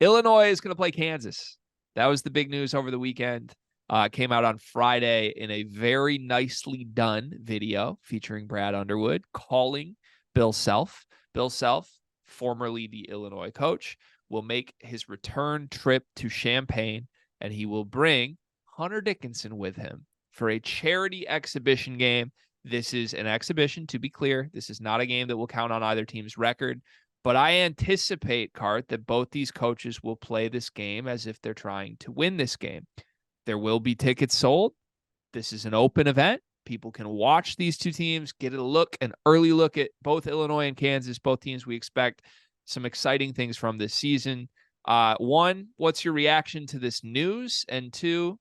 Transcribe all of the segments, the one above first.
Illinois is going to play Kansas. That was the big news over the weekend. Came out on Friday in a very nicely done video featuring Brad Underwood calling Bill Self. Bill Self, formerly the Illinois coach, will make his return trip to Champaign, and he will bring Hunter Dickinson with him for a charity exhibition game. This is an exhibition, to be clear. This is not a game that will count on either team's record. But I anticipate, Cart, that both these coaches will play this game as if they're trying to win this game. There will be tickets sold. This is an open event. People can watch these two teams, get an early look at both Illinois and Kansas, both teams we expect some exciting things from this season. One, what's your reaction to this news? And two,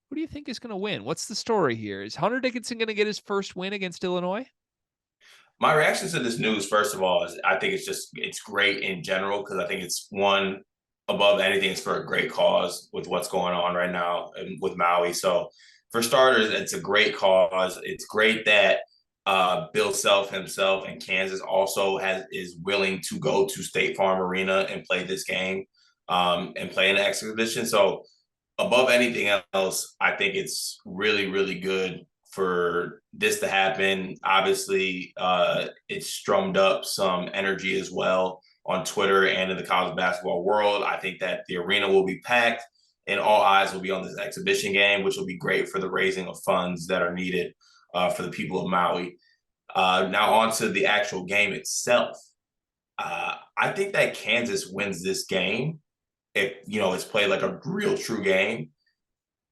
who do you think is going to win? What's the story here? Is Hunter Dickinson going to get his first win against Illinois? My reaction to this news, first of all, is I think it's great in general because I think it's one above anything. It's for a great cause with what's going on right now and with Maui. So for starters, it's a great cause. It's great that Bill Self himself in Kansas also is willing to go to State Farm Arena and play this game and play in the exhibition. So above anything else, I think it's really, really good for this to happen. Obviously, it's strummed up some energy as well on Twitter and in the college basketball world. I think that the arena will be packed and all eyes will be on this exhibition game, which will be great for the raising of funds that are needed for the people of Maui. Now on to the actual game itself. I think that Kansas wins this game if, it's played like a real true game.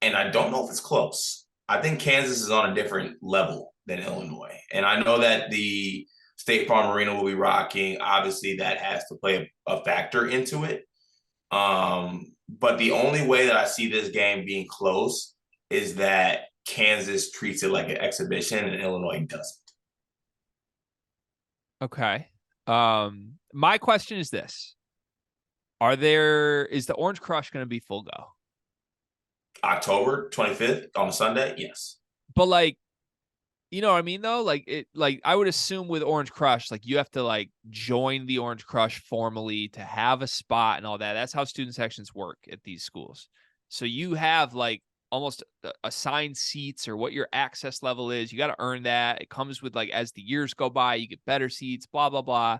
And I don't know if it's close. I think Kansas is on a different level than Illinois. And I know that the State Farm Arena will be rocking. Obviously, that has to play a factor into it. But the only way that I see this game being close is that Kansas treats it like an exhibition and Illinois doesn't. Okay. My question is this. Is the Orange Crush going to be full go? October 25th on a Sunday, yes. But you know what I mean though? I would assume with Orange Crush, you have to join the Orange Crush formally to have a spot and all that. That's how student sections work at these schools. So you have almost assigned seats or what your access level is. You got to earn that. It comes with as the years go by, you get better seats, blah, blah, blah.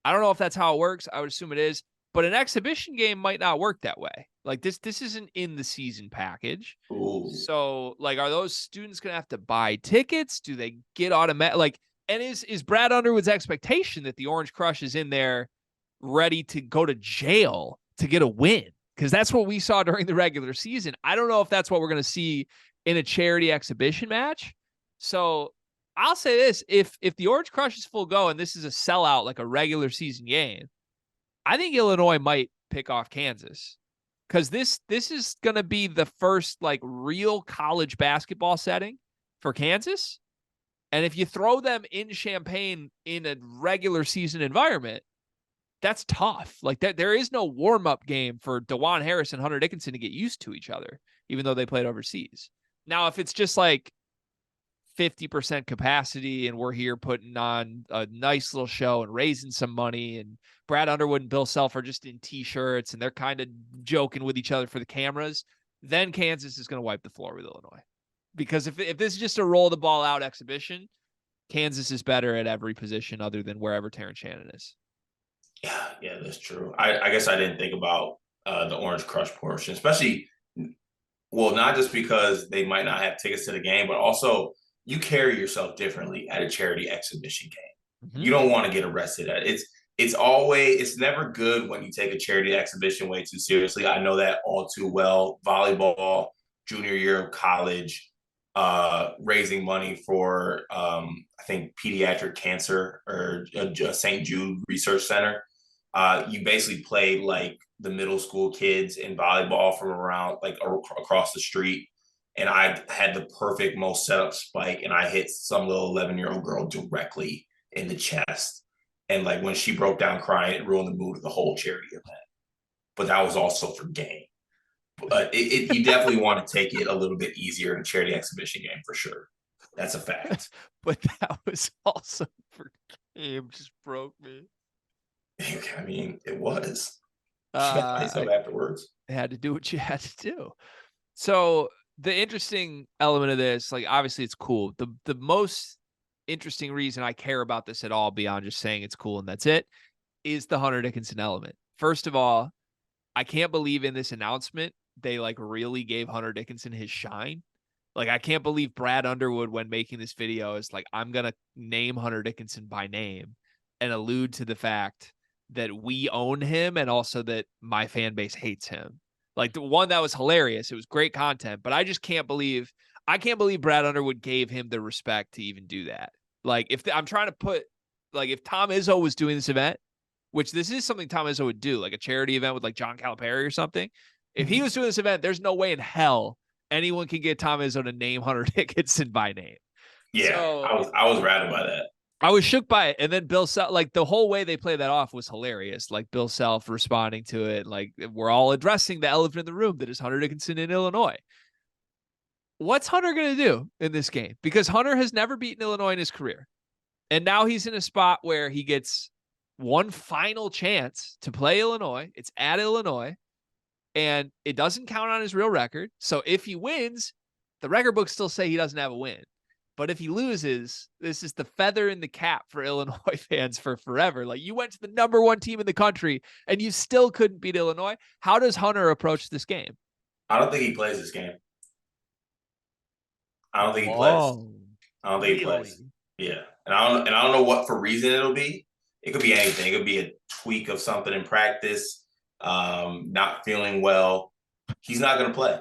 I don't know if that's how it works. I would assume it is. But an exhibition game might not work that way. This isn't in the season package. Ooh. So are those students going to have to buy tickets? Do they get automatic? And is Brad Underwood's expectation that the Orange Crush is in there ready to go to jail to get a win? Because that's what we saw during the regular season. I don't know if that's what we're going to see in a charity exhibition match. So I'll say this, if the Orange Crush is full go and this is a sellout like a regular season game, I think Illinois might pick off Kansas because this is going to be the first real college basketball setting for Kansas. And if you throw them in Champaign in a regular season environment, that's tough. There is no warm-up game for DeJuan Harris and Hunter Dickinson to get used to each other, even though they played overseas. Now, if it's just 50% capacity and we're here putting on a nice little show and raising some money and Brad Underwood and Bill Self are just in t-shirts and they're kind of joking with each other for the cameras, then Kansas is going to wipe the floor with Illinois. Because if this is just a roll the ball out exhibition, Kansas is better at every position other than wherever Terrence Shannon is. Yeah, that's true. I guess I didn't think about the Orange Crush portion, especially, well, not just because they might not have tickets to the game, but also you carry yourself differently at a charity exhibition game. Mm-hmm. You don't want to get arrested at it. It's never good when you take a charity exhibition way too seriously. I know that all too well. Volleyball, junior year of college, raising money for I think pediatric cancer or St. Jude Research Center. You basically play like the middle school kids in volleyball from around across the street. And I had the perfect most setup spike and I hit some little 11-year-old girl directly in the chest. And when she broke down crying, it ruined the mood of the whole charity event. But that was also for game. But you definitely want to take it a little bit easier in a charity exhibition game for sure. That's a fact. But that was also for game. Just broke me. I mean, it was. She got ice I up afterwards. had to do what you had to do. So the interesting element of this, like obviously it's cool. The most interesting reason I care about this at all, beyond just saying it's cool and that's it, is the Hunter Dickinson element. First of all, I can't believe in this announcement they like really gave Hunter Dickinson his shine. Like I can't believe Brad Underwood, when making this video, is like, I'm gonna name Hunter Dickinson by name and allude to the fact that we own him and also that my fan base hates him. Like the one that was hilarious. It was great content, but I just can't believe Brad Underwood gave him the respect to even do that. Like I'm trying to put, like if Tom Izzo was doing this event, which this is something Tom Izzo would do, like a charity event with like John Calipari or something. If he was doing this event, there's no way in hell anyone can get Tom Izzo to name Hunter Dickinson by name. Yeah, So I was rattled by that. I was shook by it. And then Bill Self, like the whole way they play that off was hilarious. Like Bill Self responding to it, like we're all addressing the elephant in the room that is Hunter Dickinson in Illinois. What's Hunter going to do in this game? Because Hunter has never beaten Illinois in his career. And now he's in a spot where he gets one final chance to play Illinois. It's at Illinois. And it doesn't count on his real record. So if he wins, the record books still say he doesn't have a win. But if he loses, this is the feather in the cap for Illinois fans for forever. Like you went to the number one team in the country and you still couldn't beat Illinois. How does Hunter approach this game? I don't think he plays this game. I don't think he plays. Oh, I don't think he plays. Yeah, and I don't know what for reason it'll be. It could be anything. It could be a tweak of something in practice, not feeling well. He's not going to play.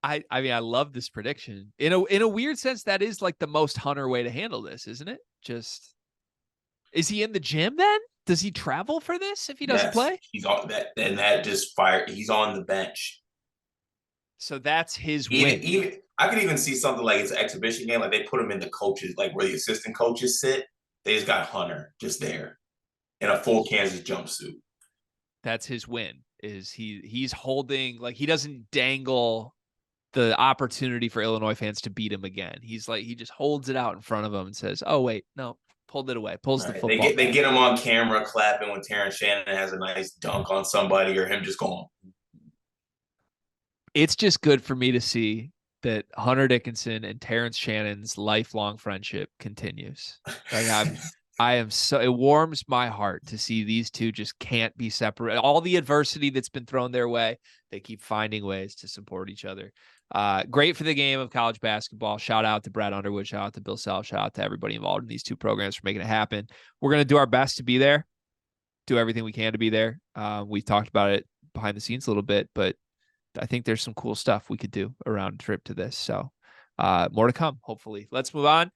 I mean, I love this prediction. In a weird sense, that is like the most Hunter way to handle this, isn't it? Just, is he in the gym then? Does he travel for this if he doesn't play? He's on that, and that just fired. He's on the bench. So that's his win. Even I could even see something like it's an exhibition game, like they put him in the coaches, like where the assistant coaches sit. They just got Hunter just there in a full Kansas jumpsuit. That's his win. Is he's holding, like he doesn't dangle the opportunity for Illinois fans to beat him again. He's like, he just holds it out in front of him and says, "Oh wait, no," pulled it away, pulls the football. They get him on camera clapping when Terrence Shannon has a nice dunk on somebody, or him just going. It's just good for me to see that Hunter Dickinson and Terrence Shannon's lifelong friendship continues. Like I am so, it warms my heart to see these two just can't be separate. All the adversity that's been thrown their way, they keep finding ways to support each other. Great for the game of college basketball. Shout out to Brad Underwood. Shout out to Bill Self. Shout out to everybody involved in these two programs for making it happen. We're going to do our best to be there, do everything we can to be there. We've talked about it behind the scenes a little bit, but I think there's some cool stuff we could do around a trip to this. So more to come, hopefully. Let's move on.